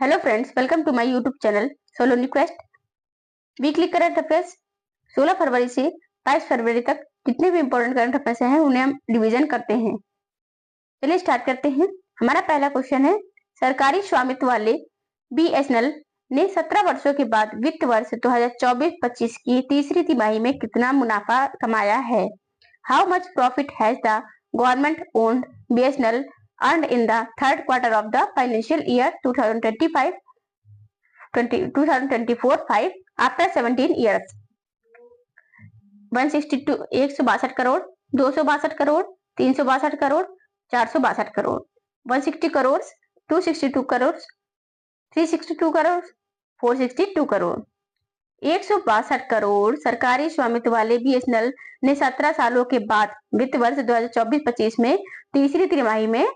Hello friends, welcome to my YouTube channel सोलोनी quest. Weekly current affairs 16 फरवरी से 22 फरवरी तक जितने भी इंपॉर्टेंट करंट अफेयर्स हैं उन्हें हम डिवीजन करते हैं। चलिए स्टार्ट करते हैं। हमारा पहला क्वेश्चन है, सरकारी स्वामित्व वाले बीएसएनएल ने 17 वर्षों के बाद वित्त वर्ष 2024-25 की तीसरी तिमाही में कितना मुनाफा कमाया है? How much profit has the government owned BSNL earned in the third quarter of the financial year 2024-5 after 17 years? 162 162 crore, 262 crore, 362 crore, 462 crore. 160 crore, 262 crore, 362 crore, 462 crore. 162 crore सरकारी स्वामित्व वाले बीएसएनएल ने 17 सालों के बाद वित्त वर्ष 2024-25 में तीसरी तिमाही में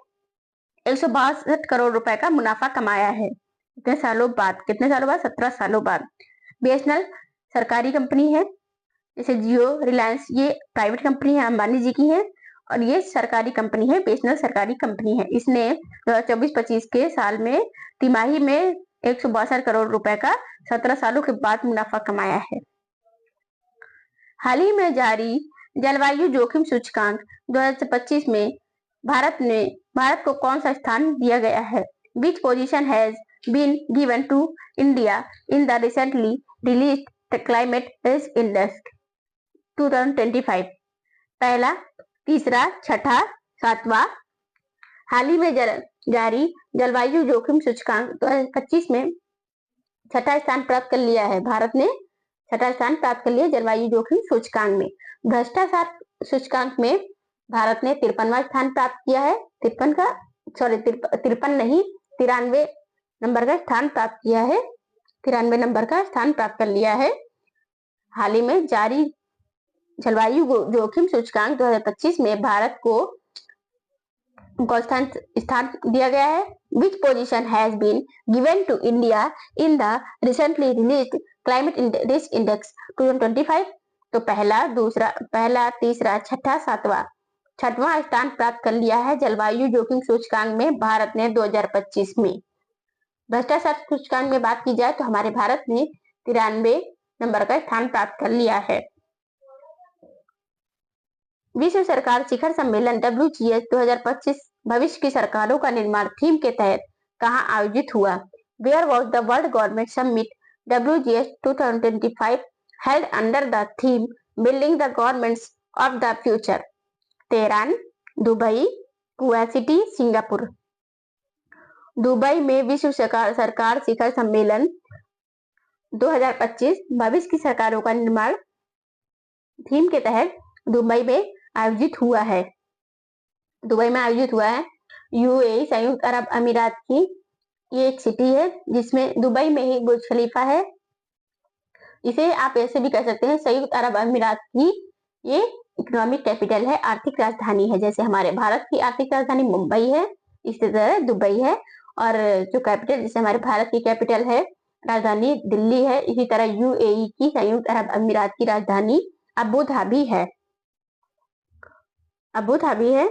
162 करोड़ रुपए का मुनाफा कमाया है। कितने सालों बाद? 17 सालों बाद। बीएसएनएल सरकारी कंपनी है, जैसे जियो, रिलायंस ये प्राइवेट कंपनी है, अंबानी जी की है, और ये सरकारी कंपनी है। बीएसएनएल सरकारी कंपनी है। इसने 2024-25 के साल में तिमाही में 162 करोड़ रुपए का 17 सालों के बाद मुनाफा कमाया है। हाल ही में जारी जलवायु जोखिम सूचकांक 2025 में भारत को कौन सा स्थान दिया गया है? Which position has been given to India in the recently released climate risk index 2025? पहला, तीसरा, छठा, सातवां। हाल ही में जारी जलवायु जोखिम सूचकांक 2025 में छठा स्थान प्राप्त कर लिया है। भारत ने छठा स्थान प्राप्त कर लिया जलवायु जोखिम सूचकांक में। भ्रष्टाचार सूचकांक में भारत ने 53वां स्थान प्राप्त किया है। 53 नहीं, 93 नंबर का स्थान प्राप्त किया है। 93 नंबर का स्थान प्राप्त कर लिया है। हाल ही में जारी जलवायु जोखिम सूचकांक 2025 में भारत को स्थान दिया गया है। Which position has been given to India in the recently released climate risk index 2025? तो पहला, तीसरा, छठा, सातवां। छठवां स्थान प्राप्त कर लिया है जलवायु जोखिम सूचकांक में भारत ने 2025 में। भ्रष्टाचार सूचकांक में बात की जाए तो हमारे भारत ने 93 नंबर का स्थान प्राप्त कर लिया है। विश्व सरकार शिखर सम्मेलन WGS 2025 भविष्य की सरकारों का निर्माण थीम के तहत कहां आयोजित हुआ? Where was the World Government Summit WGS 2025 held under the theme Building the Governments of the Future? Tehran, Dubai, Kuwait city, Singapore. Dubai में विश्व सरकार शिखर सम्मेलन 2025 भविष्य की सरकारों का निर्माण थीम के तहत दुबई में आयोजित हुआ है। यूएई संयुक्त अरब अमीरात की ये एक सिटी है जिसमें दुबई में ही बुर्ज खलीफा है। इसे आप ऐसे भी कह सकते हैं संयुक्त अरब अमीरात की ये इकोनॉमिक कैपिटल है, आर्थिक राजधानी है। जैसे हमारे भारत की आर्थिक राजधानी मुंबई है, इसी तरह दुबई है। और जो कैपिटल, जैसे हमारे भारत की कैपिटल है, राजधानी दिल्ली है, इसी तरह यूएई की संयुक्त अरब अमीरात की राजधानी अबू धाबी है।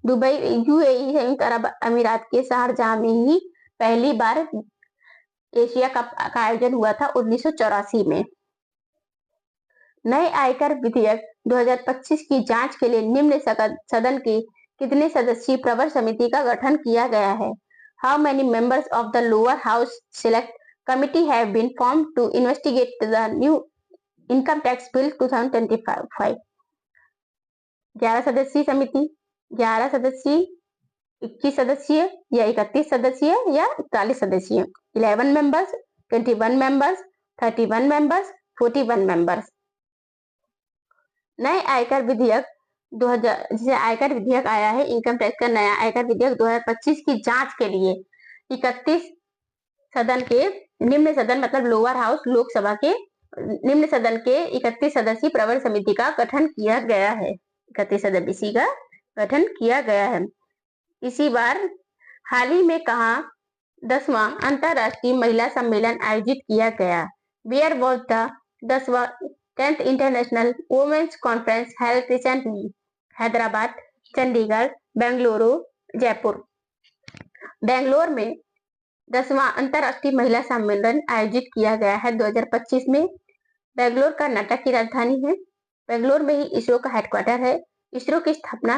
दुबई यूएई संयुक्त अरब अमीरात के शारजाह में ही पहली बार एशिया कप का आयोजन हुआ था 1984 में। नए आयकर विधेयक 2025 की जांच के लिए निम्न सदन के कितने सदस्यीय प्रवर समिति का गठन किया गया है? How many members of the lower house select committee have been formed to investigate the new income tax bill 2025? 11 सदस्यीय समिति, 11 सदस्यीय, 21 सदस्यीय या 31 सदस्यीय या 41 सदस्यीय। 11 मेंबर्स, 21 मेंबर्स, 31 मेंबर्स, 41 मेंबर्स। नए आयकर विधेयक 2000, जिसे आयकर विधेयक आया है, इनकम टैक्स का नया आयकर विधेयक 2025 की जांच के लिए 31 सदन के निम्न सदन मतलब लोअर हाउस लोकसभा के निम्न सदन के 31 सदस्यीय प्रवर समिति का गठन किया गया है। 31 सदस्य का गठन किया गया है। इसी बार हाल ही में कहा 10वां अंतरराष्ट्रीय महिला सम्मेलन आयोजित किया गया? Where was the 10th international women's conference held recently? Hyderabad, Chandigarh, Bengaluru, Jaipur. Bangalore में 10वां अंतर्राष्ट्रीय महिला सम्मेलन आयोजित किया गया है 2025 में। बेंगलोर कर्नाटक की राजधानी है। बेंगलोर में ही इसरो का हेडक्वार्टर है। इसरो की स्थापना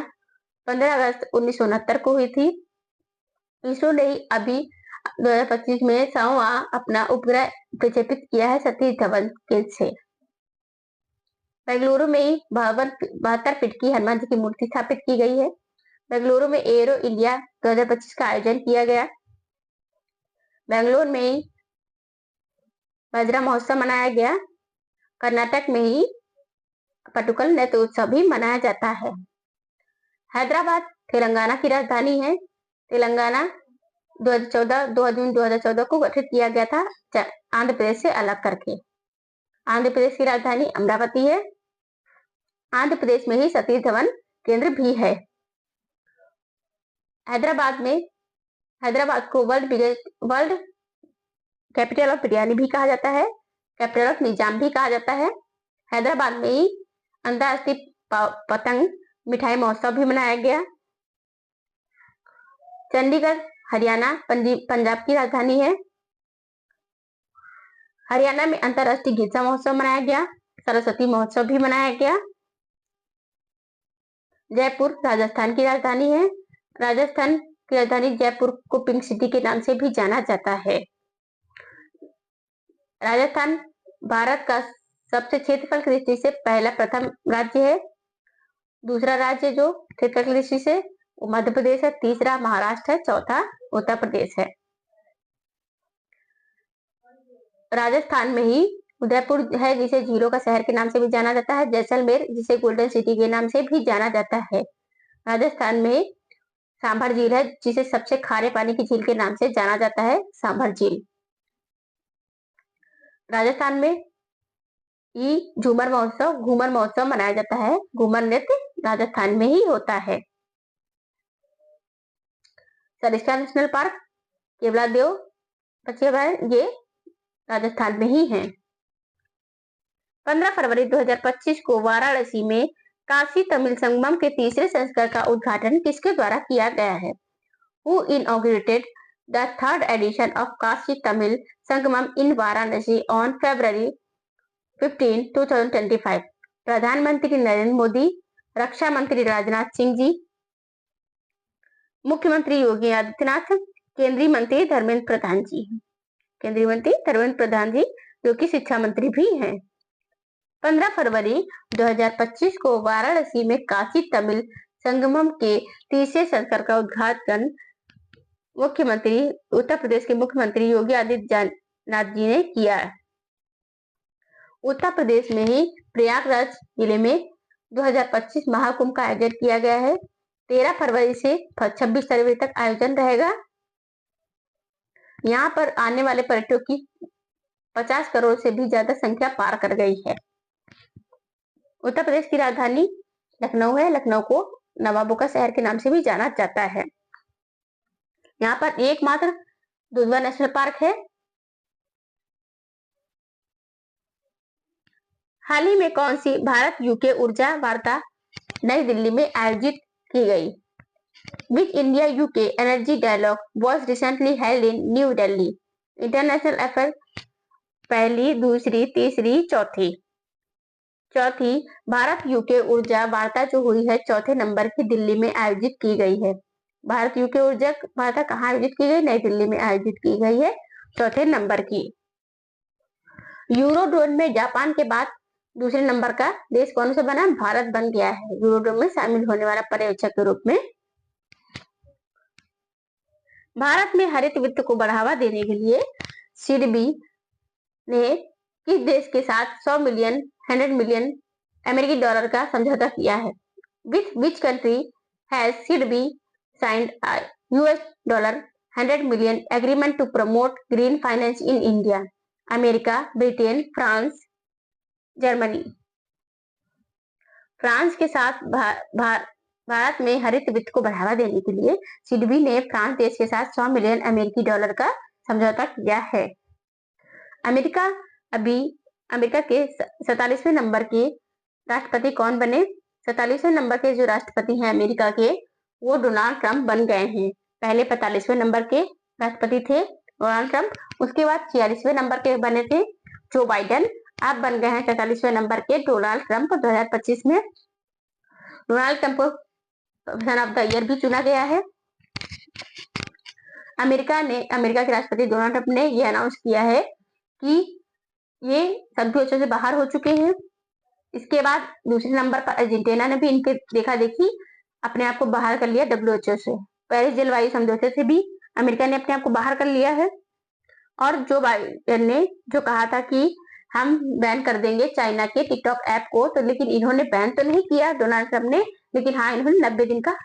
15 अगस्त 1969 को हुई थी। इसरो ने अभी 2025 में 100वां अपना उपग्रह प्रक्षेपित किया है सतीश धवन के से। बेंगलुरु में ही 72 फीट की हनुमान जी की मूर्ति स्थापित की गई है। बेंगलुरु में एरो इंडिया 2025 का आयोजन किया गया। बेंगलुरु में ही बजरा महोत्सव मनाया गया। कर्नाटक में ही पटुकल नृत्य उत्सव भी मनाया जाता है। हैदराबाद तेलंगाना की राजधानी है। तेलंगाना 2 जून 2014 को गठित किया गया था आंध्र प्रदेश से अलग करके। आंध्र प्रदेश की राजधानी अमरावती है। आंध्र प्रदेश में ही सतीश धवन केंद्र भी है। हैदराबाद को वर्ल्ड कैपिटल ऑफ बिरयानी भी कहा जाता है। कैपिटल ऑफ निजाम भी कहा जाता है। हैदराबाद में ही अंतर्राष्ट्रीय पतंग मिठाई महोत्सव भी मनाया गया। चंडीगढ़ हरियाणा पंजाब की राजधानी है। हरियाणा में अंतर्राष्ट्रीय गिरजा महोत्सव मनाया गया। सरस्वती महोत्सव भी मनाया गया। जयपुर राजस्थान की राजधानी है। राजस्थान की राजधानी जयपुर को पिंक सिटी के नाम से भी जाना जाता है। राजस्थान भारत का सबसे क्षेत्रफल की दृष्टि से प्रथम राज्य है। दूसरा राज्य जो क्षेत्रफल की दृष्टि से वो मध्य प्रदेश है। तीसरा महाराष्ट्र है। चौथा उत्तर प्रदेश है। राजस्थान में ही उदयपुर है जिसे झीलों का शहर के नाम से भी जाना जाता है। जैसलमेर जिसे गोल्डन सिटी के नाम से भी जाना जाता है। राजस्थान में सांभर झील है जिसे सबसे खारे पानी की झील के नाम से जाना जाता है, सांभर झील। राजस्थान में घूमर महोत्सव मनाया जाता है। घूमर नृत्य राजस्थान में ही होता है। सरिस्का नेशनल पार्क केवलादेव ये राजस्थान में ही है। 15 फरवरी 2025 को वाराणसी में काशी तमिल संगमम के तीसरे संस्करण का उद्घाटन किसके द्वारा किया गया है? Who inaugurated the third edition of Kashi Tamil Sangamam in Varanasi on February 15, 2025? प्रधानमंत्री नरेंद्र मोदी, रक्षा मंत्री राजनाथ सिंह जी, मुख्यमंत्री योगी आदित्यनाथ, केंद्रीय मंत्री धर्मेंद्र प्रधान जी जो कि शिक्षा मंत्री भी हैं। 15 फरवरी 2025 को वाराणसी में काशी तमिल संगमम के तीसरे संस्करण का उद्घाटन उत्तर प्रदेश के मुख्यमंत्री योगी आदित्यनाथ जी ने किया। उत्तर प्रदेश में ही प्रयागराज जिले में 2025 महाकुंभ का आयोजन किया गया है। 13 फरवरी से 26 फरवरी तक आयोजन रहेगा। यहाँ पर आने वाले पर्यटकों की 50 करोड़ से भी ज्यादा संख्या पार कर गई है। उत्तर प्रदेश की राजधानी लखनऊ है। लखनऊ को नवाबों का शहर के नाम से भी जाना जाता है। यहाँ पर एकमात्र दुधवा नेशनल पार्क है। हाल ही में कौन सी भारत यूके ऊर्जा वार्ता नई दिल्ली में आयोजित की गई? Which India UK Energy Dialogue was recently held in New Delhi? International affair पहली, दूसरी, तीसरी, चौथी भारत यूके ऊर्जा वार्ता जो हुई है चौथे नंबर की दिल्ली में आयोजित की गई है। भारत यूके ऊर्जा वार्ता कहाँ आयोजित की गई? नई दिल्ली में आयोजित की गई है चौथे नंबर की। यूरोड्रोन में जापान के बाद दूसरे नंबर का देश कौन सा बना? भारत बन गया है यूरोड्रोन में शामिल होने वाला पर्यवेक्षक के रूप में। भारत में हरित वित्त को बढ़ावा देने के लिए सिडबी ने किस देश के साथ 100 मिलियन अमेरिकी डॉलर का समझौता किया है? With which country has SIDBI signed a $100 million agreement to promote green finance in India? America, Britain, France, Germany. France के साथ भारत में हरित वित्त को बढ़ावा देने के लिए सिडबी ने फ्रांस देश के साथ 100 मिलियन अमेरिकी डॉलर का समझौता किया है। अमेरिका के 47वें नंबर के राष्ट्रपति कौन बने? 47वें नंबर के जो राष्ट्रपति हैं अमेरिका के वो डोनाल्ड ट्रंप बन गए हैं। पहले 45वें नंबर के राष्ट्रपति थे डोनाल्ड ट्रंप। उसके बाद 46वें नंबर के बने थे जो बाइडेन, अब बन गए हैं 44वें नंबर के डोनाल्ड ट्रंप 2025 में। Donald Trump son of the year भी चुना गया है। अमेरिका के राष्ट्रपति डोनाल्ड ट्रंप ने यह अनाउंस किया है कि ये WHO से बाहर हो चुके हैं। इसके बाद दूसरे नंबर पर अर्जेंटीना ने भी इनके देखा देखी अपने आप को बाहर कर लिया WHO से। पेरिस जलवायु समझौते से भी अमेरिका ने अपने आप को बाहर कर लिया है। और जो बाइडेन ने जो कहा था कि हम बैन कर देंगे चाइना के टिकटॉक ऐप को, तो लेकिन इन्होंने बैन तो नहीं किया डोनाल्ड ट्रंप ने, लेकिन हाँ इन्होंने 90 दिन का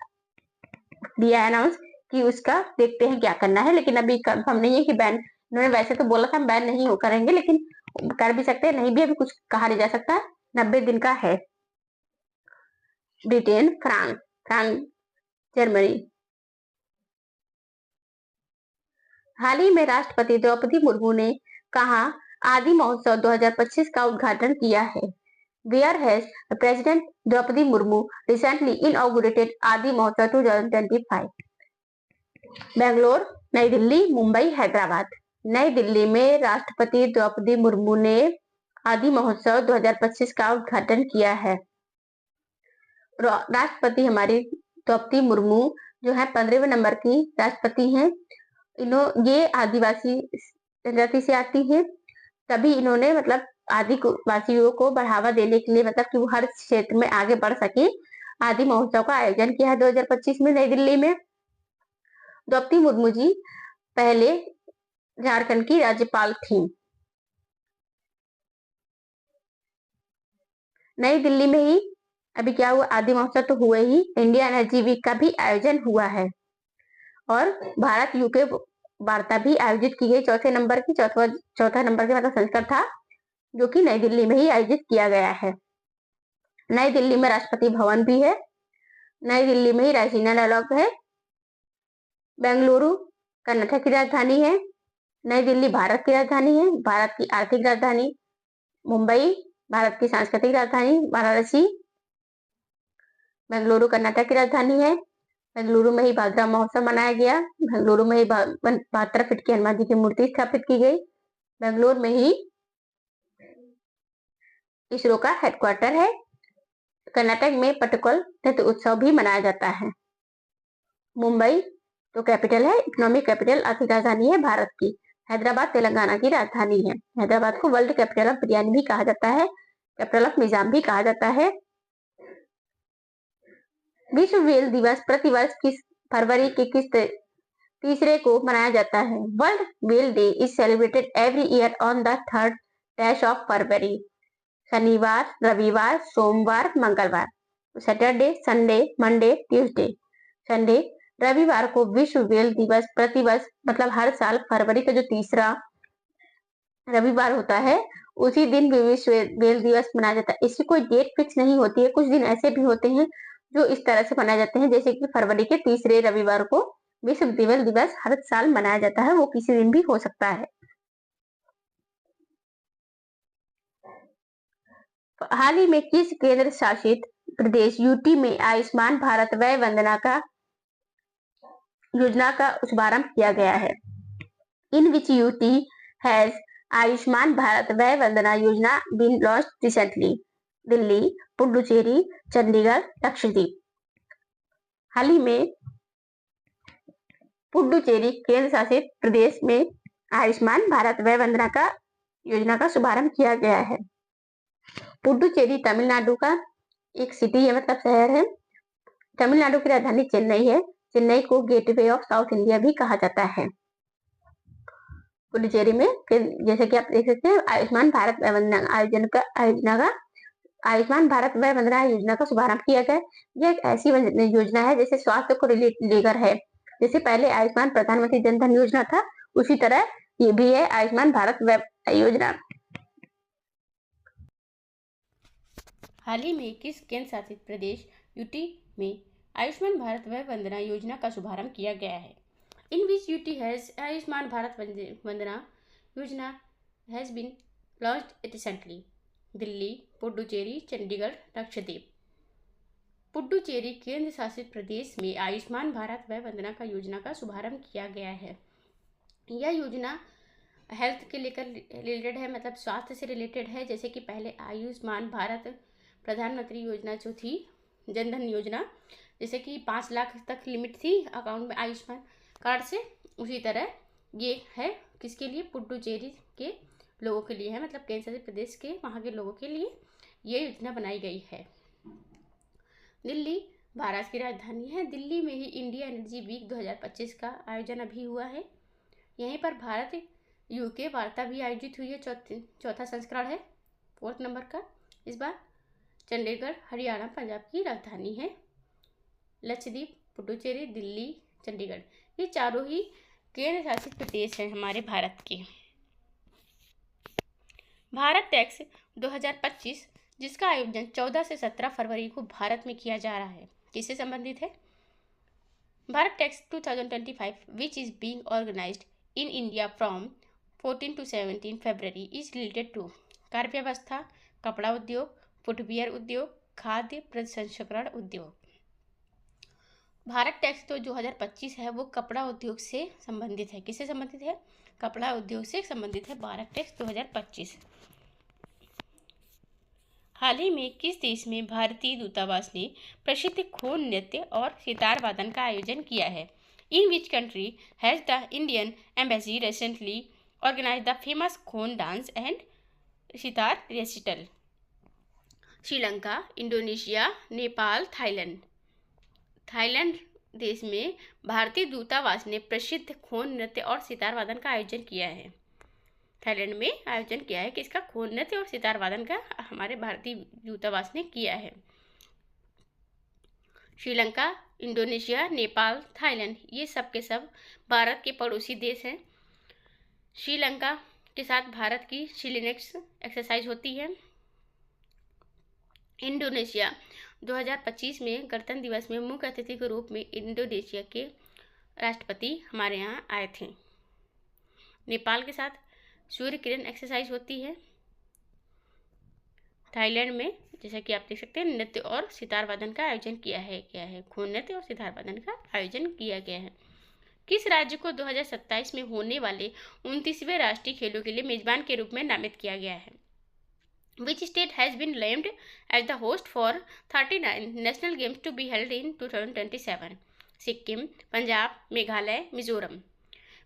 दिया अनाउंस कि उसका देखते हैं क्या करना है, लेकिन अभी कंफर्म नहीं है कि बैन। इन्होंने वैसे तो बोला था बैन नहीं हो करेंगे, लेकिन कर भी सकते हैं, नहीं भी, अभी कुछ कहा नहीं जा सकता। 90 दिन का है। Britain, France, Germany. हाल ही में राष्ट्रपति द्रौपदी मुर्मू ने कहा आदि महोत्सव 2025 का उद्घाटन किया है। Where has president Draupadi Murmu recently inaugurated Aadi Mahotsav 2025। Bangalore, नई दिल्ली, मुंबई, हैदराबाद। नई दिल्ली में राष्ट्रपति द्रौपदी मुर्मू ने आदि महोत्सव 2025 का उद्घाटन किया है। राष्ट्रपति हमारी द्रौपदी मुर्मू जो है 15वें नंबर की राष्ट्रपति हैं। ये आदिवासी जनजाति से आती हैं, तभी इन्होंने मतलब आदिवासियों को बढ़ावा देने के लिए, मतलब कि वो हर क्षेत्र में आगे बढ़ सके, आदि महोत्सव का आयोजन किया है 2025 में नई दिल्ली में। द्रौपदी मुर्मू जी पहले झारखंड की राज्यपाल थी। नई दिल्ली में ही अभी क्या हुआ, आदि महोत्सव तो हुए ही, इंडिया एनर्जी वीक का भी आयोजन हुआ है और भारत यूके वार्ता भी आयोजित की गई चौथा नंबर की मतलब संस्करण था, जो कि नई दिल्ली में ही आयोजित किया गया है। नई दिल्ली में राष्ट्रपति भवन भी है। नई दिल्ली में ही रायसीना डायलॉग है। बेंगलुरु कर्नाटक की राजधानी है। नई दिल्ली भारत की राजधानी है, भारत की आर्थिक राजधानी। मुंबई भारत की सांस्कृतिक राजधानी। वाराणसी बेंगलुरु कर्नाटक की राजधानी है। बेंगलुरु में ही भादरा महोत्सव मनाया गया। बेंगलुरु में ही 72 फीट की हनुमान जी की मूर्ति स्थापित की गई। बेंगलुरु में ही इसरो का हेडक्वार्टर है। कर्नाटक में पटकल नृत्य उत्सव भी मनाया जाता है। मुंबई तो कैपिटल है, इकोनॉमिक कैपिटल, आर्थिक राजधानी है भारत की। हैदराबाद तेलंगाना की राजधानी है। हैदराबाद को वर्ल्ड कैपिटल ऑफ बिरयानी भी कहा जाता है, कैपिटल ऑफ निजाम भी कहा जाता है। विश्व व्हेल दिवस प्रतिवर्ष किस फरवरी के किस तीसरे को मनाया जाता है? World whale day is celebrated every year on the 3rd of February. शनिवार, रविवार, सोमवार, मंगलवार। Saturday, Sunday, Monday, Tuesday. Sunday रविवार को विश्व व्हेल दिवस प्रतिवर्ष मतलब हर साल फरवरी का जो तीसरा रविवार होता है उसी दिन विश्व व्हेल दिवस मनाया जाता है। इसकी कोई डेट फिक्स नहीं होती है, कुछ दिन ऐसे भी होते हैं जो इस तरह से मनाए जाते हैं, जैसे कि फरवरी के तीसरे रविवार को विश्व व्हेल दिवस हर साल मनाया जाता है, वो किसी दिन भी हो सकता है। हाल ही में किस केंद्र शासित प्रदेश यूटी में आयुष्मान भारत वय वंदना का योजना का शुभारंभ किया गया है? In which UT has Ayushman Bharat Vay Vandana Yojana been launched recently? Delhi, Puducherry, Chandigarh, Lakshadweep. हाल ही में पुडुचेरी केंद्र शासित प्रदेश में आयुष्मान भारत वय वंदना का योजना का शुभारंभ किया गया है। पुडुचेरी तमिलनाडु का एक सिटी है, मतलब शहर है। तमिलनाडु की राजधानी चेन्नई है। चेन्नई को गेटवे ऑफ साउथ इंडिया भी कहा जाता है। पुडुचेरी में जैसे कि आप देख सकते हैं आयुष्मान भारत वय वंदना आयुष्मान भारत वय वंदना योजना का शुभारंभ किया गया। यह एक ऐसी योजना है जैसे स्वास्थ्य को लेकर है, जैसे पहले आयुष्मान प्रधानमंत्री जन धन योजना था, उसी तरह ये भी है आयुष्मान भारत वय योजना। हाल ही में किस केंद्र शासित प्रदेश यूटी में आयुष्मान भारत वय वंदना योजना का शुभारंभ किया गया है? In which UT has Ayushman Bharat Vandana Yojana has been launched recently? Delhi, Puducherry, Chandigarh, Lakshadweep. Puducherry केंद्र शासित प्रदेश में आयुष्मान भारत वय वंदना का योजना का शुभारंभ किया गया है। यह योजना हेल्थ के लेकर रिलेटेड है, मतलब स्वास्थ्य से रिलेटेड है। जैसे कि पहले आयुष्मान भारत प्रधानमंत्री योजना जो थी, जन धन योजना, जैसे कि 5 लाख तक लिमिट थी अकाउंट में आयुष्मान कार्ड से, उसी तरह ये है किसके लिए, पुडुचेरी के लोगों के लिए है, मतलब केंद्र शासित प्रदेश के वहाँ के लोगों के लिए ये योजना बनाई गई है। दिल्ली भारत की राजधानी है। दिल्ली में ही इंडिया एनर्जी वीक 2025 का आयोजन अभी हुआ है। यहीं पर भारत यूके वार्ता भी आयोजित हुई है, चौथा संस्करण है, 4th नंबर का इस बार। चंडीगढ़ हरियाणा पंजाब की राजधानी है। लक्षद्वीप, पुडुचेरी, दिल्ली, चंडीगढ़, ये चारों ही केंद्र शासित प्रदेश हैं हमारे भारत के। भारत टैक्स 2025 जिसका आयोजन 14 से 17 फरवरी को भारत में किया जा रहा है, किससे संबंधित है? Bharat Tex 2025 which is being organised in India from 14 to 17 February is related to कार्य व्यवस्था, कपड़ा उद्योग, फुटवियर उद्योग, खाद्य प्रसंस्करण उद्योग। भारत टैक्स तो 2025 है वो कपड़ा उद्योग से संबंधित है। किससे संबंधित है? कपड़ा उद्योग से संबंधित है भारत टैक्स 2025। हाल ही में किस देश में भारतीय दूतावास ने प्रसिद्ध खोन नृत्य और सितार वादन का आयोजन किया है? In which country has the Indian embassy recently organise the famous Khon dance and sitar recital? Sri Lanka, Indonesia, Nepal, Thailand. Thailand देश में भारतीय दूतावास ने प्रसिद्ध खोन नृत्य और सितार वादन का आयोजन किया है। थाईलैंड में आयोजन किया है किसका? खोन नृत्य और सितार वादन का हमारे भारतीय दूतावास ने किया है। श्रीलंका, इंडोनेशिया, नेपाल, थाईलैंड, ये सब के सब भारत के पड़ोसी देश हैं। श्रीलंका के साथ भारत की शिलिनेक्स एक्सरसाइज होती है। इंडोनेशिया 2025 में गणतंत्र दिवस में मुख्य अतिथि के रूप में इंडोनेशिया के राष्ट्रपति हमारे यहाँ आए थे। नेपाल के साथ सूर्य किरण एक्सरसाइज होती है। थाईलैंड में जैसा कि आप देख सकते हैं नृत्य और सितार वादन का आयोजन किया है खोन नृत्य और सितार वादन का आयोजन किया गया है। किस राज्य को 2027 में होने वाले 29वें राष्ट्रीय खेलों के लिए मेजबान के रूप में नामित किया गया है? Which state has been named as the host for 39 national games to be held in 2027? Sikkim, Punjab, Meghalaya, Mizoram.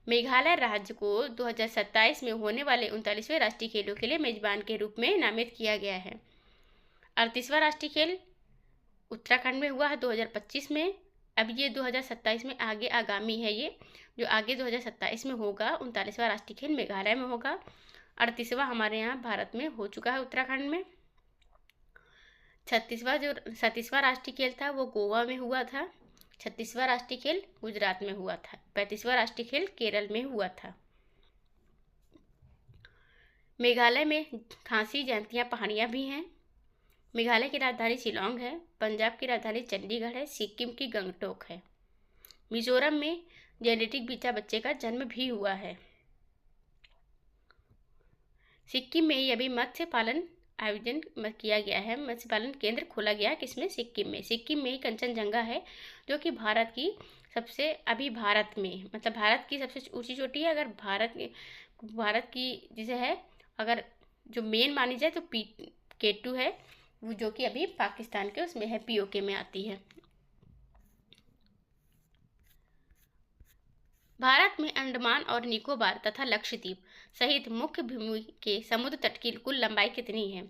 Meghalaya राज्य को 2027 में होने वाले 39वें राष्ट्रीय खेलों के लिए मेजबान के रूप में नामित किया गया है। 38वां राष्ट्रीय खेल उत्तराखंड में हुआ है 2025 में। अब ये 2027 में आगे आगामी है, ये जो आगे 2027 में होगा 39वां राष्ट्रीय खेल मेघालय में होगा। 38वां हमारे यहाँ भारत में हो चुका है उत्तराखंड में। 37वां राष्ट्रीय खेल था वो गोवा में हुआ था। 36वां राष्ट्रीय खेल गुजरात में हुआ था। 35वां राष्ट्रीय खेल केरल में हुआ था। मेघालय में खासी जयंतियाँ पहाड़ियाँ भी हैं। मेघालय की राजधानी शिलोंग है। पंजाब की राजधानी चंडीगढ़ है। सिक्किम की गंगटोक है। मिजोरम में जेनेटिक बीटा बच्चे का जन्म भी हुआ है। सिक्किम में ही अभी मत्स्य पालन आयोजन किया गया है, मत्स्य पालन केंद्र खोला गया है। किसमें? सिक्किम में। सिक्किम में ही कंचनजंगा है जो कि भारत की सबसे अभी भारत में मतलब भारत की सबसे ऊंची चोटी है। अगर भारत की जिसे है अगर जो मेन मानी जाए तो K2 है वो, जो कि अभी पाकिस्तान के उसमें है, POK में आती है। भारत में अंडमान और निकोबार तथा लक्षद्वीप सहित मुख्य भूमि के समुद्र तट की कुल लंबाई कितनी है?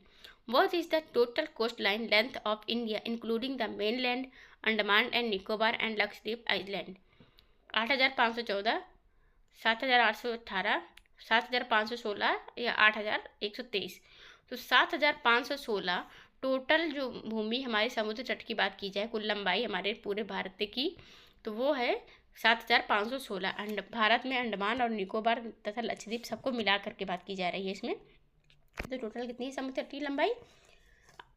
What is the total coastline length of India including the mainland, Andaman and Nicobar and Lakshadweep island? 8,514, 7,818, 7,516 या 8,123? तो 7,516 टोटल जो भूमि हमारे समुद्र तट की बात की जाए, कुल लंबाई हमारे पूरे भारत की, तो वो है 7,516। भारत में अंडमान और निकोबार तथा लक्षद्वीप सबको मिला करके बात की जा रही है इसमें। तो टोटल कितनी समुद्र तटीय लंबाई?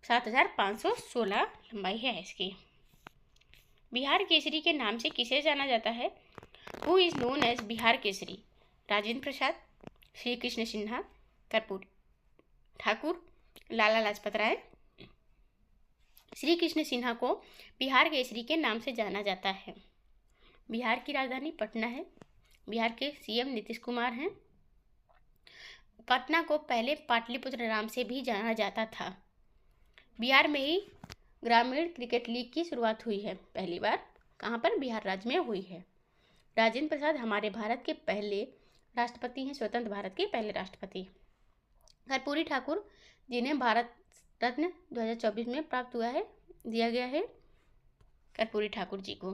7,516 लंबाई है इसकी। बिहार केसरी के नाम से किसे जाना जाता है? Who is known as Bihar Kesari? Rajendra Prasad, Shri Krishna Sinha, Karpoori Thakur, Lala Lajpat Rai. Shri Krishna Sinha को बिहार केसरी के नाम से जाना जाता है। बिहार की राजधानी पटना है। बिहार के सीएम नीतीश कुमार हैं। पटना को पहले पाटलिपुत्र नाम से भी जाना जाता था। बिहार में ही ग्रामीण क्रिकेट लीग की शुरुआत हुई है, पहली बार कहाँ पर, बिहार राज्य में हुई है। राजेंद्र प्रसाद हमारे भारत के पहले राष्ट्रपति हैं, स्वतंत्र भारत के पहले राष्ट्रपति। कर्पूरी ठाकुर जिन्हें भारत रत्न 2024 में प्राप्त हुआ है, दिया गया है कर्पूरी ठाकुर जी को।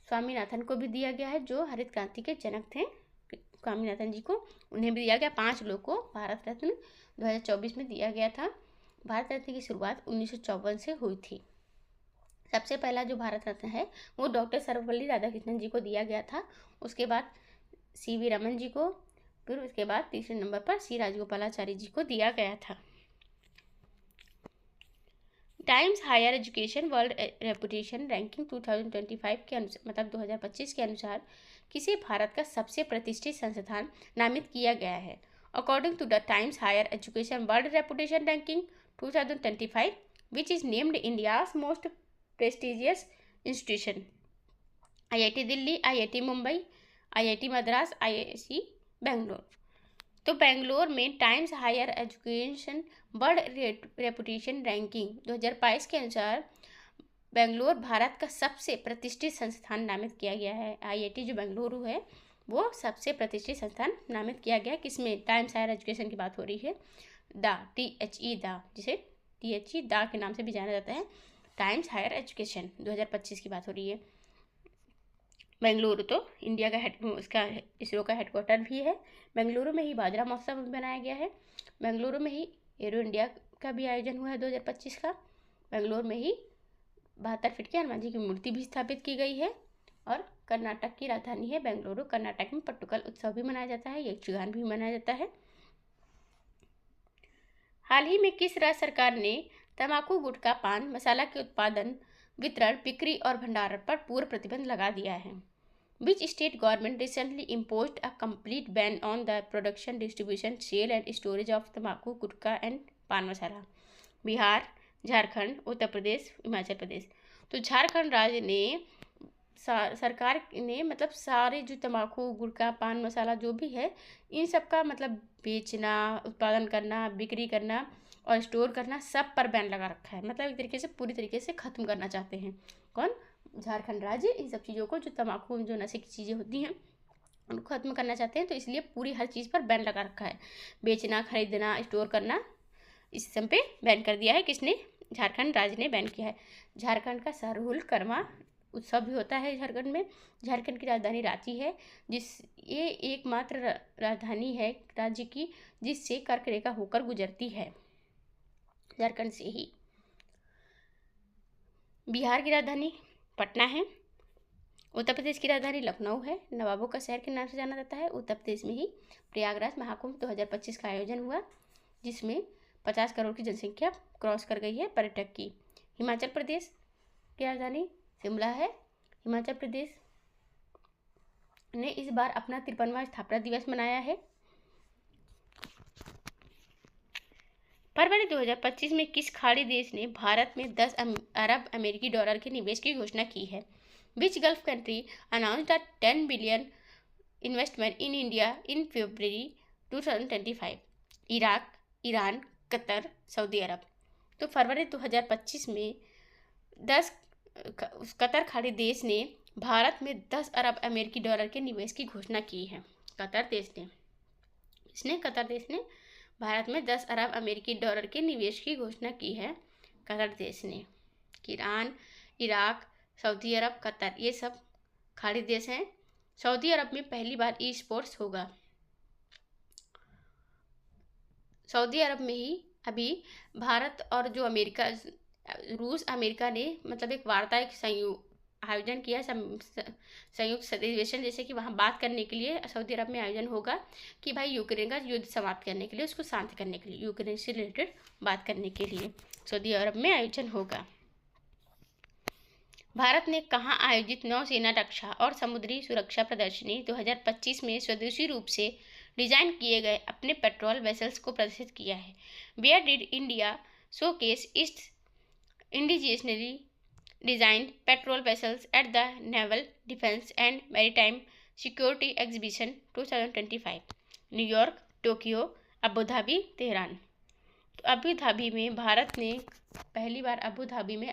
स्वामीनाथन को भी दिया गया है, जो हरित क्रांति के जनक थे, स्वामीनाथन जी को, उन्हें भी दिया गया। 5 लोग को भारत रत्न 2024 में दिया गया था। भारत रत्न की शुरुआत 1954 से हुई थी। सबसे पहला जो भारत रत्न है वो डॉक्टर सर्वपल्ली राधाकृष्णन जी को दिया गया था। उसके बाद सीवी रमन जी को, फिर उसके बाद तीसरे नंबर पर सी राजगोपालाचारी जी को दिया गया था। Times Higher Education World Reputation Ranking 2025 के अनुसार, मतलब 2025 के अनुसार किसे भारत का सबसे प्रतिष्ठित संस्थान नामित किया गया है। According to the Times Higher Education World Reputation Ranking 2025 which is named India's most prestigious institution, IIT Delhi, IIT Mumbai, IIT Madras, IIC Bangalore. तो बेंगलोर में Times Higher Education World Reputation Ranking 2022 के अनुसार बेंगलोर भारत का सबसे प्रतिष्ठित संस्थान नामित किया गया है। IIT जो बेंगलुरु है वो सबसे प्रतिष्ठित संस्थान नामित किया गया है। किसमें? टाइम्स हायर एजुकेशन की बात हो रही है। THE दा, जिसे THE दा के नाम से भी जाना जाता है, टाइम्स हायर एजुकेशन 2025 की बात हो रही है। बेंगलुरु तो इंडिया का उसका इसरो का हेडक्वार्टर भी है। बेंगलुरु में ही बाजरा महोत्सव बनाया गया है। बेंगलुरु में ही एरो इंडिया का भी आयोजन हुआ है 2025 का। बेंगलुरु में ही 72 फीट के हनुमान जी की मूर्ति भी स्थापित की गई है। और कर्नाटक की राजधानी है बेंगलुरु। कर्नाटक में पट्टुकल उत्सव भी मनाया जाता है, यक्षगान भी मनाया जाता है। हाल ही में किस राज्य सरकार ने तंबाकू, गुटखा, पान मसाला के उत्पादन, वितरण, बिक्री और भंडारण पर पूर्ण प्रतिबंध लगा दिया है? Which state government recently imposed a complete ban on the production, distribution, sale and storage of तंबाकू, गुटखा and पान मसाला? बिहार, झारखंड, उत्तर प्रदेश, हिमाचल प्रदेश। तो झारखंड राज्य ने सरकार ने मतलब सारे जो तंबाकू, गुटखा, पान मसाला जो भी है, इन सब का मतलब बेचना, उत्पादन करना, बिक्री करना और स्टोर करना, सब पर बैन लगा रखा है। मतलब एक तरीके से पूरी तरीके से ख़त्म करना चाहते हैं। कौन? झारखंड राज्य इन सब चीज़ों को, जो तंबाकू, जो नशे की चीज़ें होती हैं, उनको ख़त्म करना चाहते हैं। तो इसलिए पूरी हर चीज़ पर बैन लगा रखा है। बेचना, खरीदना, स्टोर करना, इस सब पे बैन कर दिया है। किसने? झारखंड राज्य ने बैन किया है। झारखंड का सरहुल कर्मा उत्सव भी होता है झारखंड में। झारखंड की राजधानी रांची है, ये एकमात्र राजधानी है राज्य की जिससे कर्क रेखा होकर गुजरती है, झारखंड से ही। बिहार की राजधानी पटना है। उत्तर प्रदेश की राजधानी लखनऊ है, नवाबों का शहर के नाम से जाना जाता है। उत्तर प्रदेश में ही प्रयागराज महाकुंभ 2025 का आयोजन हुआ, जिसमें 50 करोड़ की जनसंख्या क्रॉस कर गई है पर्यटक की। हिमाचल प्रदेश की राजधानी शिमला है। हिमाचल प्रदेश ने इस बार अपना 53वां स्थापना दिवस मनाया है। फरवरी 2025 में किस खाड़ी देश ने भारत में 10 अरब अमेरिकी डॉलर के निवेश की घोषणा की है? Which gulf country announced a 10 billion investment in India in February 2025? Iraq, Iran, Qatar, Saudi Arabia. तो फरवरी 2025 में कतर खाड़ी देश ने भारत में 10 अरब अमेरिकी डॉलर के निवेश की घोषणा की है। कतर देश ने कतर देश ने भारत में 10 अरब अमेरिकी डॉलर के निवेश की घोषणा की है। कतर देश ने। ईरान, इराक, सऊदी अरब, कतर, ये सब खाड़ी देश हैं। सऊदी अरब में पहली बार ई स्पोर्ट्स होगा। सऊदी अरब में ही अभी भारत और जो अमेरिका, रूस, अमेरिका ने मतलब एक वार्ता, एक आयोजन किया, संयुक्त अधिवेशन, जैसे कि वहाँ बात करने के लिए सऊदी अरब में आयोजन होगा कि भाई यूक्रेन का युद्ध समाप्त करने के लिए, उसको शांत करने के लिए, यूक्रेन से रिलेटेड बात करने के लिए सऊदी अरब में आयोजन होगा। भारत ने कहाँ आयोजित नौसेना रक्षा और समुद्री सुरक्षा प्रदर्शनी 2025 में स्वदेशी रूप से डिजाइन किए गए अपने पेट्रोल वेसल्स को प्रदर्शित किया है? Where did India showcase its indigenously designed patrol vessels at the naval defence and maritime security exhibition 2025, New York, Tokyo, Abu Dhabi, Tehran. तो अबू धाबी में भारत ने पहली बार अबू धाबी में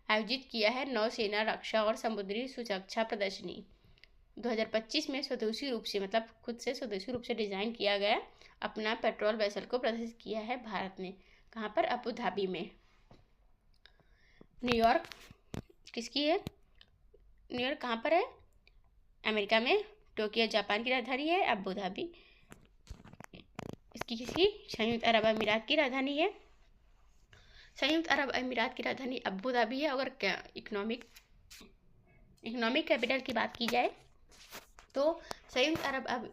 आयोजित किया है नौसेना रक्षा और समुद्री सुरक्षा प्रदर्शनी। 2025 में स्वदेशी रूप से मतलब खुद से स्वदेशी रूप से डिजाइन किया गया अपना पेट्रोल वेसल को प्रदर्शित किया है भारत ने। कहाँ पर? अबू धाबी में। न्यूयॉर्क किसकी है? न्यूयॉर्क कहाँ पर है? अमेरिका में। टोक्यो जापान की राजधानी है। अबू धाबी इसकी किसकी? संयुक्त अरब अमीरात की राजधानी है। संयुक्त अरब अमीरात की राजधानी अबू धाबी है। अगर इकोनॉमिक कैपिटल की बात की जाए तो संयुक्त अरब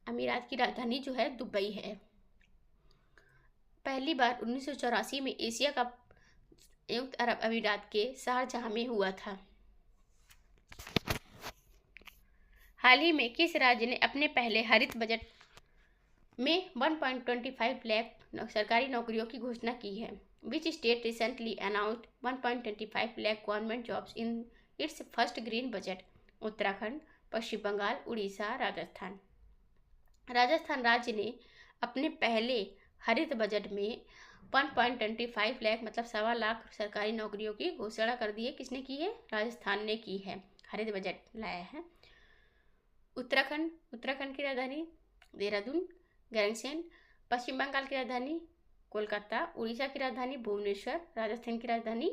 अमीरात की राजधानी जो है दुबई है। पहली बार 1984 में एशिया कप संयुक्त अरब अमीरात के शारजाह में हुआ था। हाल ही में किस राज्य ने अपने पहले हरित बजट में 1.25 लाख सरकारी नौकरियों की घोषणा की है? Which state recently announced 1.25 lakh government jobs in its first green budget? Uttarakhand, पश्चिम बंगाल, उड़ीसा, राजस्थान। राजस्थान राज्य ने अपने पहले हरित बजट में 1.25 लाख मतलब 1.25 लाख सरकारी नौकरियों की घोषणा कर दी है। किसने की है? राजस्थान ने की है। हरित बजट लाया है। उत्तराखंड की राजधानी देहरादून, गैरसैंण। पश्चिम बंगाल की राजधानी कोलकाता, उड़ीसा की राजधानी भुवनेश्वर, राजस्थान की राजधानी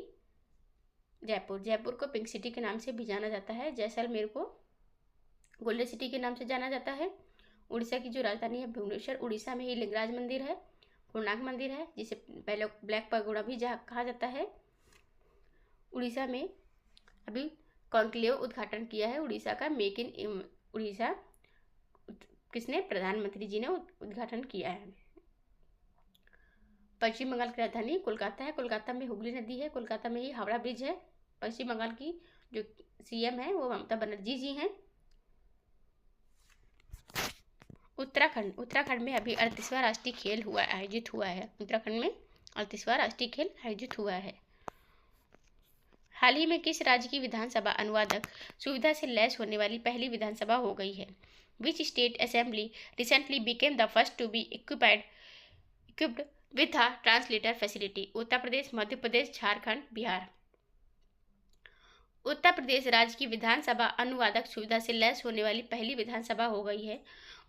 जयपुर को पिंक सिटी के नाम से भी जाना जाता है। जैसलमेर को गोल्डन सिटी के नाम से जाना जाता है। उड़ीसा की जो राजधानी है भुवनेश्वर, उड़ीसा में ही लिंगराज मंदिर है, कोणार्क मंदिर है जिसे पहले ब्लैक पैगोडा भी कहा जाता है। उड़ीसा में अभी कॉन्क्लेव उद्घाटन किया है उड़ीसा का, मेक इन उड़ीसा किसने? प्रधानमंत्री जी ने उद्घाटन किया है। पश्चिम बंगाल की राजधानी कोलकाता है। कोलकाता में हुगली नदी है। कोलकाता में ही हावड़ा ब्रिज है। पश्चिम बंगाल की जो सीएम है वो ममता बनर्जी जी हैं। उत्तराखंड में अभी 38वां राष्ट्रीय खेल आयोजित हुआ है। उत्तराखंड में 38वां राष्ट्रीय खेल आयोजित हुआ है। हाल ही में किस राज्य की विधानसभा अनुवादक सुविधा से लैस होने वाली पहली विधानसभा हो गई है? Which state assembly recently became the first to be equipped with a translator facility? Uttar Pradesh, Madhya Pradesh, Jharkhand, Bihar. Uttar Pradesh राज्य की विधानसभा अनुवादक सुविधा से लैस होने वाली पहली विधानसभा हो गई है।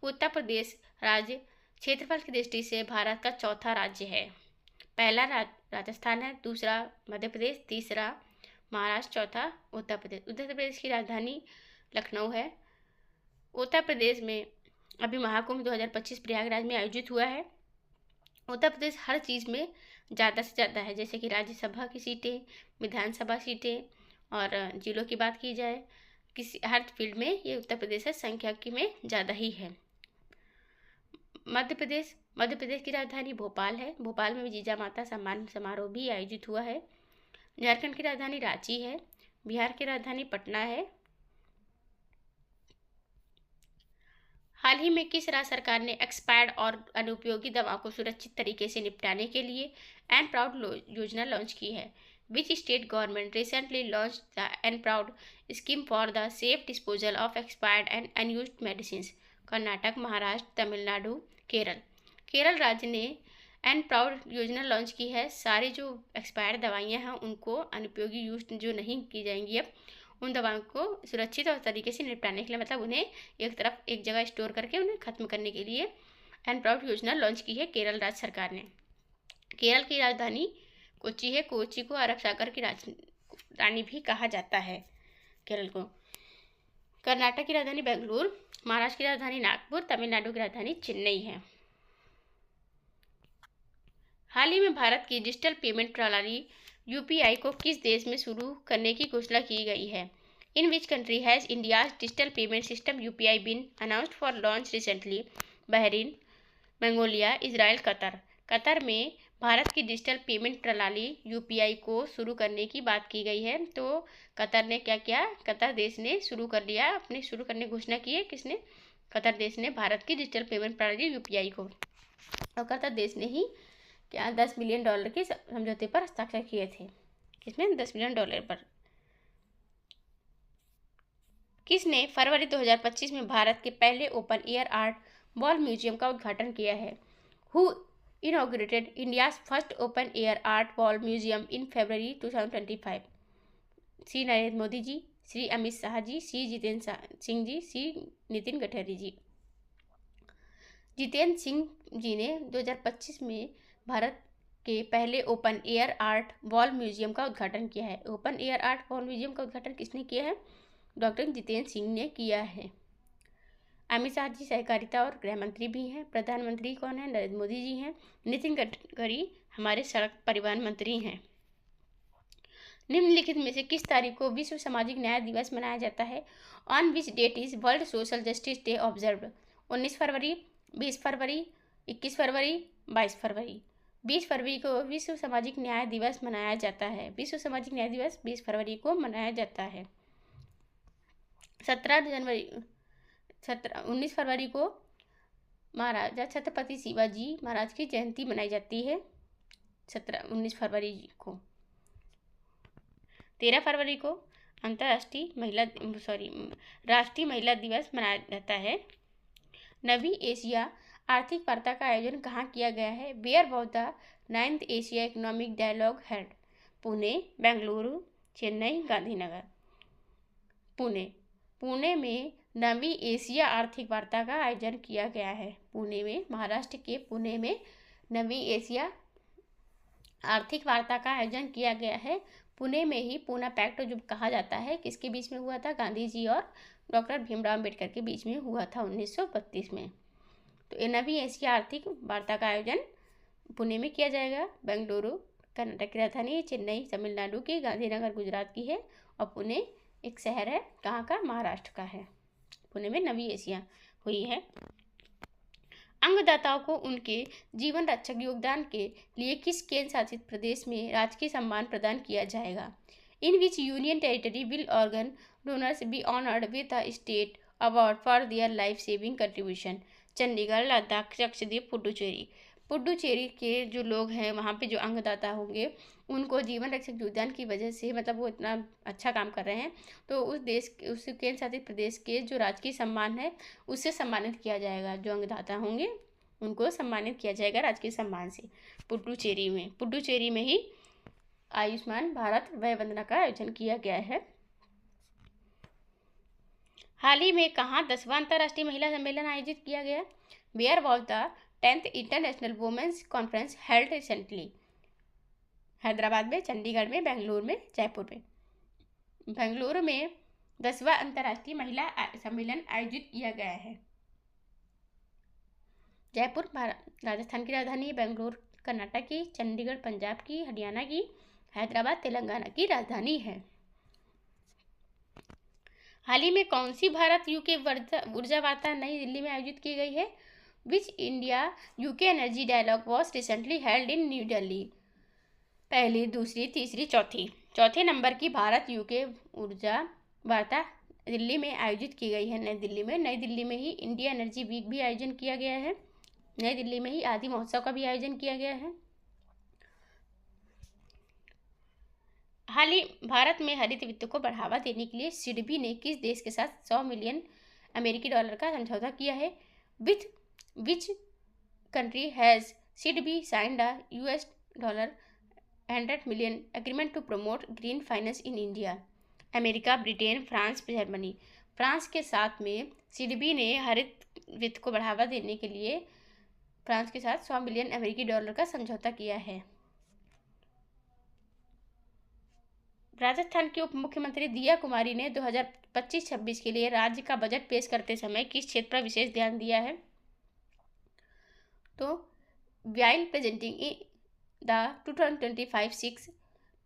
उत्तर प्रदेश राज्य क्षेत्रफल की दृष्टि से भारत का चौथा राज्य है। पहला राजस्थान है, दूसरा मध्य प्रदेश, तीसरा महाराष्ट्र, चौथा उत्तर प्रदेश। उत्तर प्रदेश की राजधानी लखनऊ है। उत्तर प्रदेश में अभी महाकुंभ 2025 प्रयागराज में आयोजित हुआ है। उत्तर प्रदेश हर चीज़ में ज़्यादा से ज़्यादा है, जैसे कि राज्यसभा की सीटें, विधानसभा सीटें और जिलों की बात की जाए हर फील्ड में ये उत्तर प्रदेश है, संख्या में ज़्यादा ही है। मध्य प्रदेश की राजधानी भोपाल है। भोपाल में जीजा माता सम्मान समारोह भी आयोजित हुआ है। झारखंड की राजधानी रांची है। बिहार की राजधानी पटना है। हाल ही में किस राज्य सरकार ने एक्सपायर्ड और अनुपयोगी दवाओं को सुरक्षित तरीके से निपटाने के लिए एन प्राउड योजना लॉन्च की है? Which state government recently launch the N PROUD scheme for the safe disposal of expired and unused medicine? Karnataka, Maharashtra, Tamil Nadu, Kerala राज्य ने एन प्राउड योजना लॉन्च की है। सारी जो एक्सपायर्ड दवाइयाँ हैं उनको अनुपयोगी यूज जो नहीं की जाएंगी अब उन दवाओं को सुरक्षित और तरीके से निपटाने के लिए मतलब उन्हें एक जगह स्टोर करके उन्हें खत्म करने के लिए एन प्राउड योजना लॉन्च की है केरल राज्य सरकार ने। केरल की राजधानी कोच्चि है। कोच्चि को अरब सागर की रानी भी कहा जाता है केरल को। कर्नाटक की राजधानी बेंगलुरु, महाराष्ट्र की राजधानी नागपुर, तमिलनाडु की राजधानी चेन्नई है। हाल ही में भारत की डिजिटल पेमेंट प्रणाली यूपीआई को किस देश में शुरू करने की घोषणा की गई है? In which country has India's digital payment system UPI been announced for launch recently? Bahrain, Mongolia, Israel, Qatar. Qatar में भारत की डिजिटल पेमेंट प्रणाली यूपीआई को शुरू करने की बात की गई है। तो कतर ने क्या किया? कतर देश ने शुरू कर लिया, अपने शुरू करने की घोषणा की है। किसने? कतर देश ने भारत की डिजिटल पेमेंट प्रणाली यूपीआई को। और कतर देश ने ही क्या $10 मिलियन के समझौते पर हस्ताक्षर किए थे। किसमें? $10 मिलियन पर। किसने फरवरी 2025 में भारत के पहले open air art wall museum का उद्घाटन किया है? Who inaugurated India's first open air art wall museum in February 2025? Shri Narendra Modi ji, Shri Amit Shah ji, Shri Jitendra Singh ji, Shri Nitin Gadkari ji. Jitendra Singh ji ने 2025 में भारत के पहले open air art wall museum का उद्घाटन किया है। Open air art wall museum का उद्घाटन किसने किया है? डॉक्टर जितेंद्र सिंह ने किया है। अमित शाह जी सहकारिता और गृह मंत्री भी हैं। प्रधानमंत्री कौन है? नरेंद्र मोदी जी हैं। नितिन गडकरी हमारे सड़क परिवहन मंत्री हैं। निम्नलिखित में से किस तारीख को विश्व सामाजिक न्याय दिवस मनाया जाता है? On which date is World Social Justice Day observed? 19 फरवरी, 20 फरवरी, 21 फरवरी, 22 फरवरी। 20 फरवरी को विश्व सामाजिक न्याय दिवस मनाया जाता है। विश्व सामाजिक न्याय दिवस 20 फरवरी को मनाया जाता है। 19 फरवरी को महाराजा छत्रपति शिवाजी महाराज की जयंती मनाई जाती है। 19 फरवरी को। 13 फरवरी को राष्ट्रीय महिला दिवस मनाया जाता है। नवी एशिया आर्थिक वार्ता का आयोजन कहाँ किया गया है? Where was the 9th Asia Economic Dialogue held? Pune, Bengaluru, Chennai, Gandhinagar. Pune में नवी एशिया आर्थिक वार्ता का आयोजन किया गया है। पुणे में, महाराष्ट्र के पुणे में नवी एशिया आर्थिक वार्ता का आयोजन किया गया है। पुणे में ही पूना पैक्ट जो कहा जाता है किसके बीच में हुआ था? गांधी जी और डॉक्टर भीमराव अम्बेडकर के बीच में हुआ था 1932 में। तो नवी एशिया आर्थिक वार्ता का आयोजन पुणे में किया जाएगा। बेंगलुरु कर्नाटक की राजधानी, चेन्नई तमिलनाडु की, गांधीनगर गुजरात की है और पुणे एक शहर है कहाँ का? महाराष्ट्र का है। पुणे में नवी एशिया हुई है। अंगदाताओं को उनके जीवन रक्षक योगदान के लिए किस केंद्र शासित प्रदेश में राजकीय सम्मान प्रदान किया जाएगा? In which union territory will organ donors be honoured with a state award for their life saving contribution? Chandigarh, Ladakh, Lakshadweep, Puducherry. Puducherry के जो लोग हैं वहाँ पे जो अंगदाता होंगे उनको जीवन रक्षक योगदान की वजह से मतलब वो इतना अच्छा काम कर रहे हैं तो उस केंद्र शासित प्रदेश के जो राजकीय सम्मान है उससे सम्मानित किया जाएगा। जो अंगदाता होंगे उनको सम्मानित किया जाएगा राजकीय सम्मान से। पुडुचेरी में ही आयुष्मान भारत वय वंदना का आयोजन किया गया है। हाल ही में कहाँ 10वां अंतर्राष्ट्रीय महिला सम्मेलन आयोजित किया गया? Where was the 10th international women's conference held recently? Hyderabad में, चंडीगढ़ में, बेंगलुरु में, जयपुर में। बेंगलुरु में 10वां अंतर्राष्ट्रीय महिला सम्मेलन आयोजित किया गया है। जयपुर राजस्थान की राजधानी है, बेंगलुरु कर्नाटक की, चंडीगढ़ पंजाब की, हरियाणा की, हैदराबाद तेलंगाना की राजधानी है। हाल ही में कौन सी भारत यूके ऊर्जा वार्ता नई दिल्ली में आयोजित की गई है? Which India UK energy dialogue was recently held in New Delhi? पहली, दूसरी, तीसरी, चौथी। चौथे नंबर की भारत यूके ऊर्जा वार्ता दिल्ली में आयोजित की गई है नई दिल्ली में। नई दिल्ली में ही इंडिया एनर्जी वीक भी आयोजन किया गया है। नई दिल्ली में ही आदि महोत्सव का भी आयोजन किया गया है। हाल ही भारत में हरित वित्त को बढ़ावा देने के लिए सिडबी ने किस देश के साथ 100 मिलियन अमेरिकी डॉलर का समझौता किया है? With which country has SIDBI signed a $100 million agreement to promote green finance in India? America, Britain, France, Germany. France के साथ में सिडबी ने हरित वित्त को बढ़ावा देने के लिए फ्रांस के साथ 100 मिलियन अमेरिकी डॉलर का समझौता किया है। राजस्थान की उप मुख्यमंत्री दिया कुमारी ने 2025-26 के लिए राज्य का बजट पेश करते समय किस क्षेत्र पर विशेष ध्यान दिया है? तो while presenting the 2025-6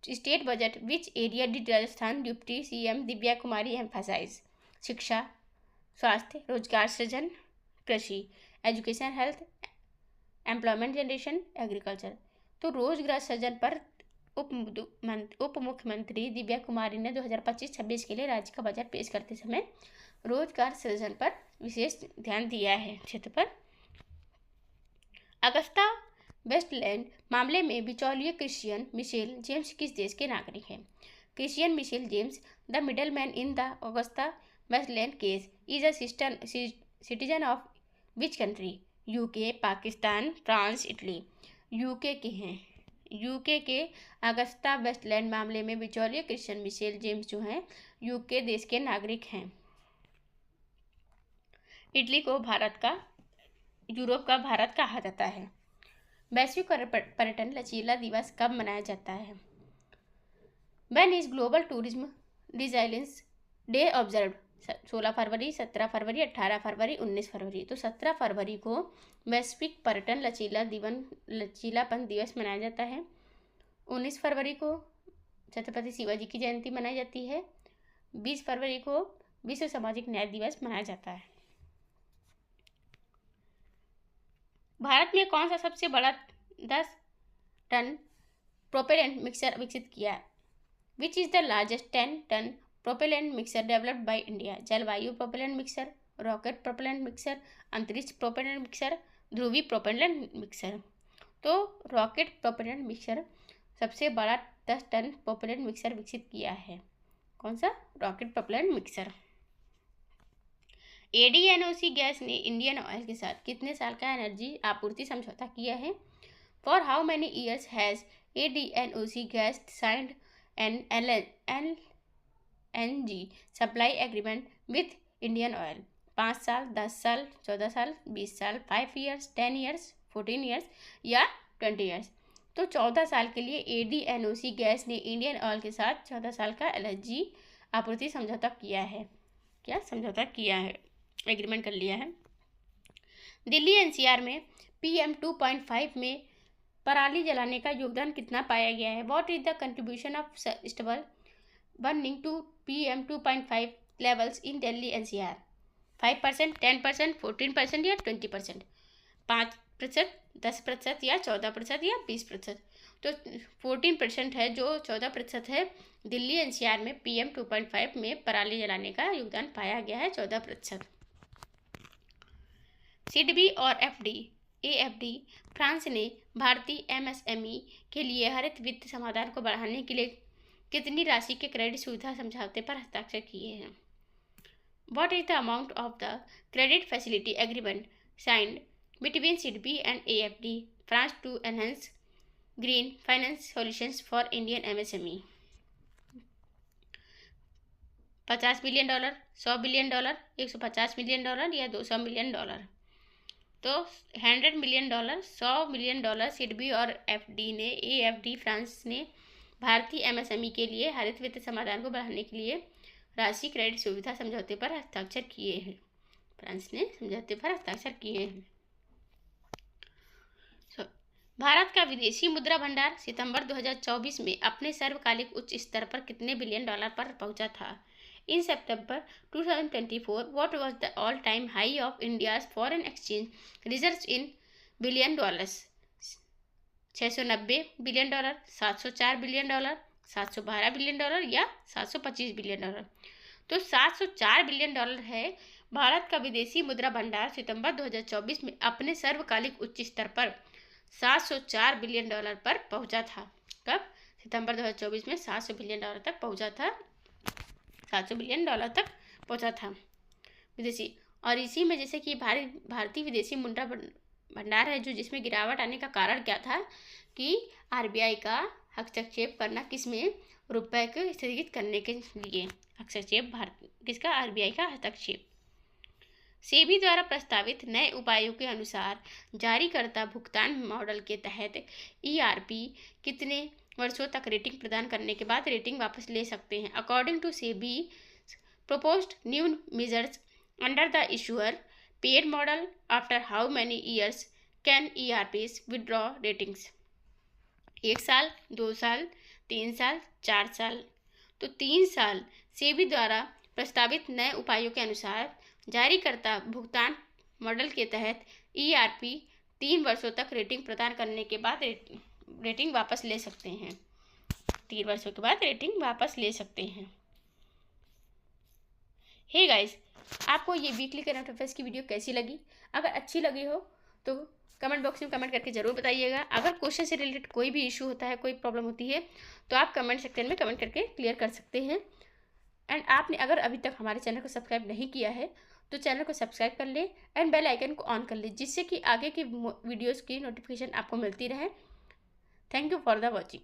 state budget which area did Rajasthan deputy CM Divya Kumari emphasise? शिक्षा, स्वास्थ्य, रोजगार सृजन, कृषि, education, health, employment generation, agriculture. तो रोजगार सृजन पर उप मुख्यमंत्री दिव्या कुमारी ने 2025-26 के लिए राज्य का बजट पेश करते समय रोजगार सृजन पर विशेष ध्यान दिया है क्षेत्र पर। अगस्ता वेस्टलैंड मामले में बिचौलिए क्रिश्चियन मिशेल जेम्स किस देश के नागरिक हैं? Christian Michel James the middle man in the Agusta Westland case is a citizen of which country? UK, Pakistan, France, Italy. UK के हैं। यूके के अगस्ता वेस्टलैंड मामले में बिचौलिए क्रिश्चियन मिशेल जेम्स जो हैं यूके देश के नागरिक हैं। इटली को यूरोप का भारत कहा जाता है। वैश्विक पर्यटन लचीला दिवस कब मनाया जाता है? When is global tourism resilience day observe? 16 फरवरी, 17 फरवरी, 18 फरवरी, 19 फरवरी। तो 17 फरवरी को वैश्विक पर्यटन लचीलापन दिवस मनाया जाता है। 19 फरवरी को छत्रपति शिवाजी की जयंती मनाई जाती है। 20 फरवरी को विश्व सामाजिक न्याय दिवस मनाया जाता है। भारत में कौन सा सबसे बड़ा 10 टन प्रोपेलेंट मिक्सर विकसित किया? Which is the largest 10 ton propellant mixer developed by India? Jalvayu propellant mixer, rocket propellant mixer, Antariksh propellant mixer, Dhruvi propellant mixer. तो रॉकेट प्रोपेलेंट मिक्सर सबसे बड़ा 10 टन प्रोपेलेंट मिक्सर विकसित किया है। कौन सा? Rocket propellant mixer. ADNOC gas ने इंडियन ऑयल के साथ कितने साल का एनर्जी आपूर्ति समझौता किया है? For how many years has ADNOC gas signed an LNG supply agreement with Indian oil? 5 साल, 10 साल, 14 साल, 20 साल, 5 ईयर्स, 10 ईयर्स, 14 ईयर्स या 20 ईयर्स। तो 14 साल के लिए ADNOC गैस ने इंडियन ऑयल के साथ 14 साल का LNG आपूर्ति समझौता किया है। क्या समझौता किया है? एग्रीमेंट कर लिया है। दिल्ली NCR में PM 2.5 में पराली जलाने का योगदान कितना पाया गया है? What is the contribution of stubble burning to PM 2.5 levels in Delhi NCR? 5%, 10%, 14% या 20%? 5%, 10% या 14% या 20%? तो 14% है, जो 14% है। दिल्ली NCR में PM 2.5 में पराली जलाने का योगदान पाया गया है 14%। सिडबी और AFD फ्रांस ने भारतीय MSME के लिए हरित वित्त समाधान को बढ़ाने के लिए कितनी राशि के क्रेडिट सुविधा समझौते पर हस्ताक्षर किए हैं? What is the amount of the credit facility agreement signed between SIDBI and AFD France to enhance green finance solutions for Indian MSME? $50 billion, $100 billion, $150 million या $200 मिलियन? तो $100 मिलियन, $100 मिलियन सिडबी और AFD फ्रांस ने भारतीय MSME के लिए हरित वित्त समाधान को बढ़ाने के लिए राशि क्रेडिट सुविधा समझौते पर हस्ताक्षर किए हैं। फ्रांस ने समझौते पर हस्ताक्षर किए हैं। भारत का विदेशी मुद्रा भंडार सितंबर 2024 में अपने सर्वकालिक उच्च स्तर पर कितने बिलियन डॉलर पर पहुंचा था? In September 2024, what was the all-time high of India's foreign exchange reserves in billion dollars? 690 billion dollar, 704 billion dollar, 712 billion dollar या 725 बिलियन डॉलर? तो 704 बिलियन डॉलर है भारत का विदेशी मुद्रा भंडार सितंबर 2024 में अपने सर्वकालिक उच्च स्तर पर 704 बिलियन डॉलर पर पहुंचा था। कब? सितंबर 2024 में 700 बिलियन डॉलर तक पहुंचा था। 700 बिलियन डॉलर तक पहुंचा था विदेशी। और इसी में जैसे कि भारतीय विदेशी मुद्रा भंडार है, जो जिसमें गिरावट आने का कारण क्या था कि RBI का हस्तक्षेप करना, किसमें? रुपए को स्थगित करने के लिए हस्तक्षेप, किसका? RBI का हस्तक्षेप। सेबी द्वारा प्रस्तावित नए उपायों के अनुसार जारीकर्ता भुगतान मॉडल के तहत ERP कितने वर्षों तक रेटिंग प्रदान करने के बाद रेटिंग वापस ले सकते हैं? According to SEBI proposed new measures under the issuer paid model, after how many years can ERPs withdraw ratings? 1 साल, 2 साल, 3 साल, 4 साल? तो 3 साल। सेबी द्वारा प्रस्तावित नए उपायों के अनुसार जारीकर्ता भुगतान मॉडल के तहत ERP 3 वर्षों तक रेटिंग प्रदान करने के बाद रेटिंग वापस ले सकते हैं। 3 वर्षों के बाद रेटिंग वापस ले सकते हैं। हे गाइस, आपको ये वीकली करंट अफेयर्स की वीडियो कैसी लगी? अगर अच्छी लगी हो तो कमेंट बॉक्स में कमेंट करके ज़रूर बताइएगा। अगर क्वेश्चन से रिलेटेड कोई भी इशू होता है, कोई प्रॉब्लम होती है, तो आप कमेंट सेक्शन में कमेंट करके क्लियर कर सकते हैं। एंड आपने अगर अभी तक हमारे चैनल को सब्सक्राइब नहीं किया है तो चैनल को सब्सक्राइब कर ले एंड बेल आइकन को ऑन कर ले, जिससे कि आगे की वीडियोस की नोटिफिकेशन आपको मिलती रहे। Thank you for the watching.